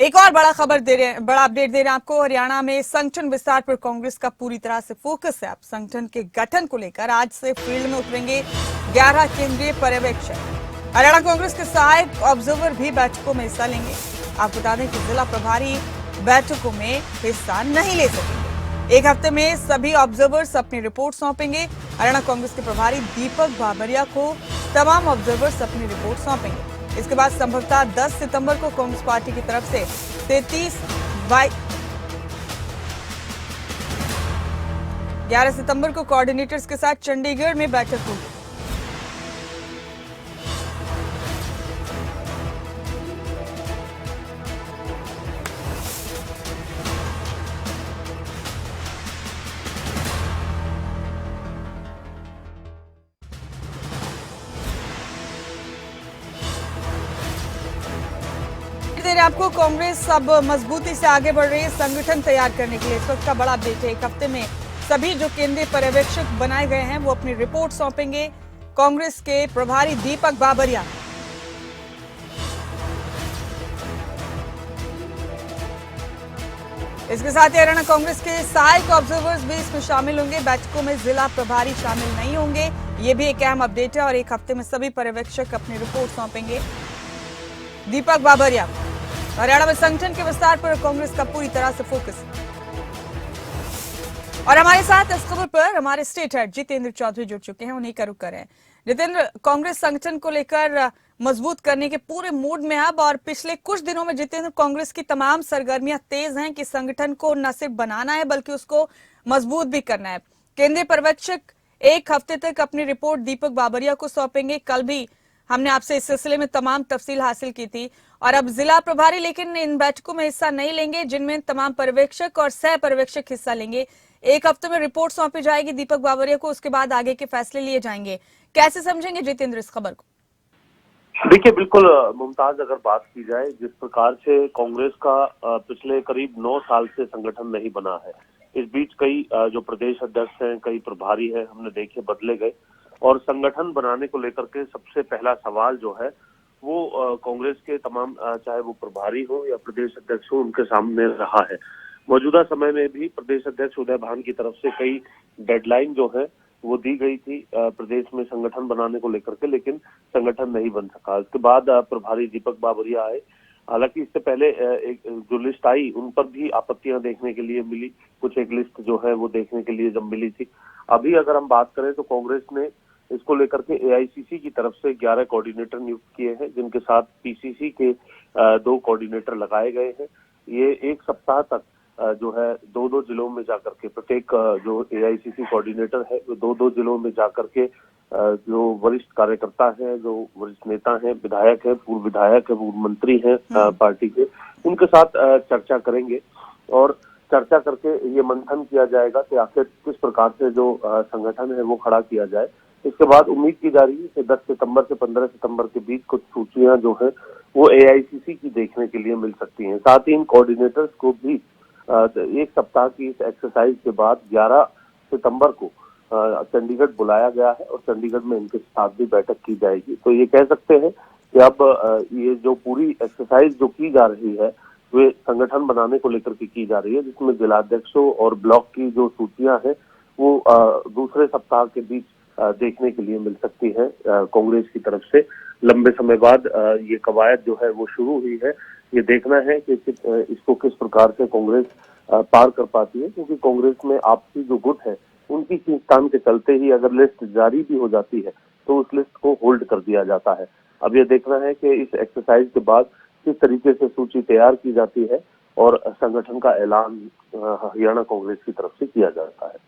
एक और बड़ा अपडेट दे रहे हैं आपको। हरियाणा में संगठन विस्तार पर कांग्रेस का पूरी तरह से फोकस है। अब संगठन के गठन को लेकर आज से फील्ड में उतरेंगे 11 केंद्रीय पर्यवेक्षक। हरियाणा कांग्रेस के सहायक ऑब्जर्वर भी बैठकों में हिस्सा लेंगे। आपको बता दें कि जिला प्रभारी बैठकों में हिस्सा नहीं ले सकेंगे। एक हफ्ते में सभी ऑब्जर्वर्स अपनी रिपोर्ट सौंपेंगे। हरियाणा कांग्रेस के प्रभारी दीपक बाबरिया को तमाम ऑब्जर्वर्स अपनी रिपोर्ट सौंपेंगे। इसके बाद संभवतः 10 सितंबर को कांग्रेस पार्टी की तरफ से 11 सितंबर को कोऑर्डिनेटर्स के साथ चंडीगढ़ में बैठक होगी। आपको कांग्रेस अब मजबूती से आगे बढ़ रही है संगठन तैयार करने के लिए। इस वक्त का बड़ा अपडेट है। एक हफ्ते में सभी जो केंद्रीय पर्यवेक्षक बनाए गए हैं वो अपनी रिपोर्ट सौंपेंगे कांग्रेस के प्रभारी दीपक बाबरिया। इसके साथ ही हरियाणा कांग्रेस के सहायक ऑब्जर्वर्स भी इसमें शामिल होंगे। बैठकों में जिला प्रभारी शामिल नहीं होंगे। ये भी एक अहम अपडेट है। और एक हफ्ते में सभी पर्यवेक्षक अपनी रिपोर्ट सौंपेंगे दीपक बाबरिया। हरियाणा में संगठन के विस्तार पर कांग्रेस का पूरी तरह से फोकस। और हमारे साथ इस खबर पर हमारे स्टेट हेड जितेंद्र चौधरी जुड़ चुके हैं, उन्हीं का रुख करें। जितेंद्र, कांग्रेस संगठन को लेकर मजबूत करने के पूरे मूड में अब, और पिछले कुछ दिनों में जितेंद्र कांग्रेस की तमाम सरगर्मियां तेज हैं कि संगठन को न सिर्फ बनाना है बल्कि उसको मजबूत भी करना है। केंद्रीय पर्यवेक्षक एक हफ्ते तक अपनी रिपोर्ट दीपक बाबरिया को सौंपेंगे। कल भी हमने आपसे इस सिलसिले में तमाम तफसील हासिल की थी। और अब जिला प्रभारी लेकिन इन बैठकों में हिस्सा नहीं लेंगे, जिनमें तमाम पर्यवेक्षक और सह पर्यवेक्षक हिस्सा लेंगे। एक हफ्ते में रिपोर्ट सौंपी जाएगी दीपक बाबरिया को, उसके बाद आगे के फैसले लिए जाएंगे। कैसे समझेंगे जितेंद्र इस खबर को? देखिए, बिल्कुल मुमताज, अगर बात की जाए जिस प्रकार से कांग्रेस का पिछले करीब 9 साल से संगठन नहीं बना है, इस बीच कई जो प्रदेश अध्यक्ष हैं, कई प्रभारी हैं, हमने देखे बदले गए। और संगठन बनाने को लेकर के सबसे पहला सवाल जो है वो कांग्रेस के तमाम चाहे वो प्रभारी हो या प्रदेश अध्यक्ष हो, उनके सामने रहा है। मौजूदा समय में भी प्रदेश अध्यक्ष उदय भान की तरफ से कई डेडलाइन जो है वो दी गई थी प्रदेश में संगठन बनाने को लेकर के, लेकिन संगठन नहीं बन सका। इसके बाद प्रभारी दीपक बाबरिया आए। हालांकि इससे पहले एक जो लिस्ट आई उन पर भी आपत्तियां देखने के लिए मिली। कुछ एक लिस्ट जो है वो देखने के लिए जब मिली थी। अभी अगर हम बात करें तो कांग्रेस ने इसको लेकर के एआईसीसी की तरफ से 11 कोऑर्डिनेटर नियुक्त किए हैं, जिनके साथ पीसीसी के 2 कोऑर्डिनेटर लगाए गए हैं। ये एक सप्ताह तक जो है 2-2 जिलों में जाकर के प्रत्येक जो एआईसीसी कोऑर्डिनेटर है वो 2-2 जिलों में जाकर के जो वरिष्ठ कार्यकर्ता हैं, जो वरिष्ठ नेता हैं, विधायक हैं, पूर्व विधायक है, पूर्व मंत्री हैं पार्टी के, उनके साथ चर्चा करेंगे। और चर्चा करके ये मंथन किया जाएगा कि आखिर किस प्रकार से जो संगठन है वो खड़ा किया जाए। इसके बाद उम्मीद की जा रही है कि 10 सितंबर से 15 सितंबर के बीच कुछ सूचियां जो है वो एआईसीसी की देखने के लिए मिल सकती हैं। साथ ही इन कोऑर्डिनेटर्स को भी एक सप्ताह की इस एक्सरसाइज के बाद 11 सितंबर को चंडीगढ़ बुलाया गया है और चंडीगढ़ में इनके साथ भी बैठक की जाएगी। तो ये कह सकते हैं कि अब ये जो पूरी एक्सरसाइज जो की जा रही है वे संगठन बनाने को लेकर के की जा रही है, जिसमें जिलाध्यक्षों और ब्लॉक की जो सूचियां हैं वो दूसरे सप्ताह के बीच देखने के लिए मिल सकती है। कांग्रेस की तरफ से लंबे समय बाद ये कवायद जो है वो शुरू हुई है। ये देखना है कि इसको किस प्रकार से कांग्रेस पार कर पाती है, क्योंकि कांग्रेस में आपसी जो गुट है उनकी खींचतान के चलते ही अगर लिस्ट जारी भी हो जाती है तो उस लिस्ट को होल्ड कर दिया जाता है। अब ये देखना है कि इस एक्सरसाइज के बाद किस तरीके से सूची तैयार की जाती है और संगठन का ऐलान हरियाणा कांग्रेस की तरफ से किया जाता है।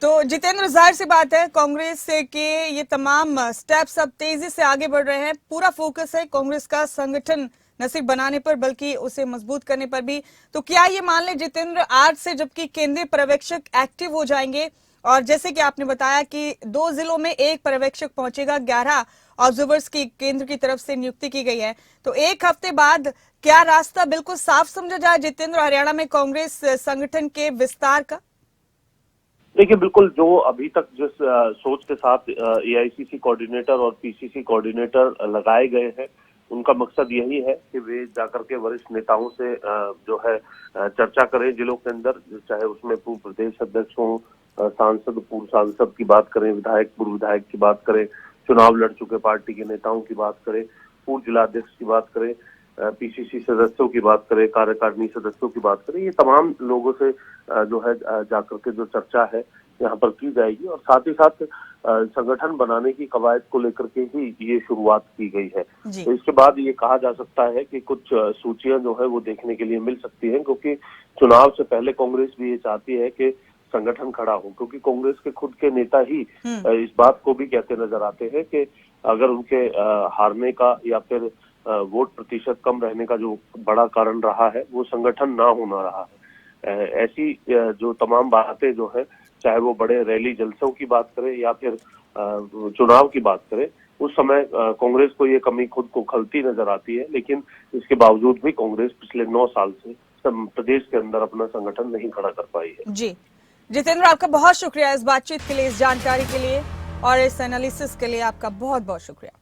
तो जितेंद्र, जाहिर सी बात है कांग्रेस से के ये तमाम स्टेप्स अब तेजी से आगे बढ़ रहे हैं। पूरा फोकस है कांग्रेस का संगठन न सिर्फ बनाने पर बल्कि उसे मजबूत करने पर भी। तो क्या ये मान ले जितेंद्र, आज से जबकि केंद्रीय पर्यवेक्षक एक्टिव हो जाएंगे और जैसे कि आपने बताया कि 2 जिलों में एक पर्यवेक्षक पहुंचेगा, 11 ऑब्जर्वर्स की केंद्र की तरफ से नियुक्ति की गई है, तो एक हफ्ते बाद क्या रास्ता बिल्कुल साफ समझा जाए जितेंद्र हरियाणा में कांग्रेस संगठन के विस्तार का? देखिए, बिल्कुल जो अभी तक जिस सोच के साथ एआईसीसी कोऑर्डिनेटर और पीसीसी कोऑर्डिनेटर लगाए गए हैं उनका मकसद यही है कि वे जाकर के वरिष्ठ नेताओं से जो है चर्चा करें जिलों के अंदर, चाहे उसमें पूर्व प्रदेश अध्यक्ष हों, सांसद, पूर्व सांसद की बात करें, विधायक, पूर्व विधायक की बात करें, चुनाव लड़ चुके पार्टी के नेताओं की बात करें, पूर्व जिलाध्यक्ष की बात करें, पीसीसी सदस्यों की बात करें, कार्यकारिणी सदस्यों की बात करें, ये तमाम लोगों से जो है जाकर के जो चर्चा है यहाँ पर की जाएगी। और साथ ही साथ संगठन बनाने की कवायद को लेकर के ही ये शुरुआत की गई है। जी। तो इसके बाद ये कहा जा सकता है कि कुछ सूचियां जो है वो देखने के लिए मिल सकती हैं, क्योंकि चुनाव से पहले कांग्रेस भी ये चाहती है कि संगठन खड़ा हो, क्योंकि कांग्रेस के खुद के नेता ही इस बात को भी कहते नजर आते हैं कि अगर उनके हारने का या फिर वोट प्रतिशत कम रहने का जो बड़ा कारण रहा है वो संगठन ना होना रहा है। ऐसी जो तमाम बातें जो है, चाहे वो बड़े रैली जलसों की बात करें या फिर चुनाव की बात करें, उस समय कांग्रेस को ये कमी खुद को खलती नजर आती है। लेकिन इसके बावजूद भी कांग्रेस पिछले 9 साल से प्रदेश के अंदर अपना संगठन नहीं खड़ा कर पाई है। जी जितेंद्र, आपका बहुत शुक्रिया इस बातचीत के लिए, इस जानकारी के लिए और इस एनालिसिस के लिए आपका बहुत बहुत शुक्रिया।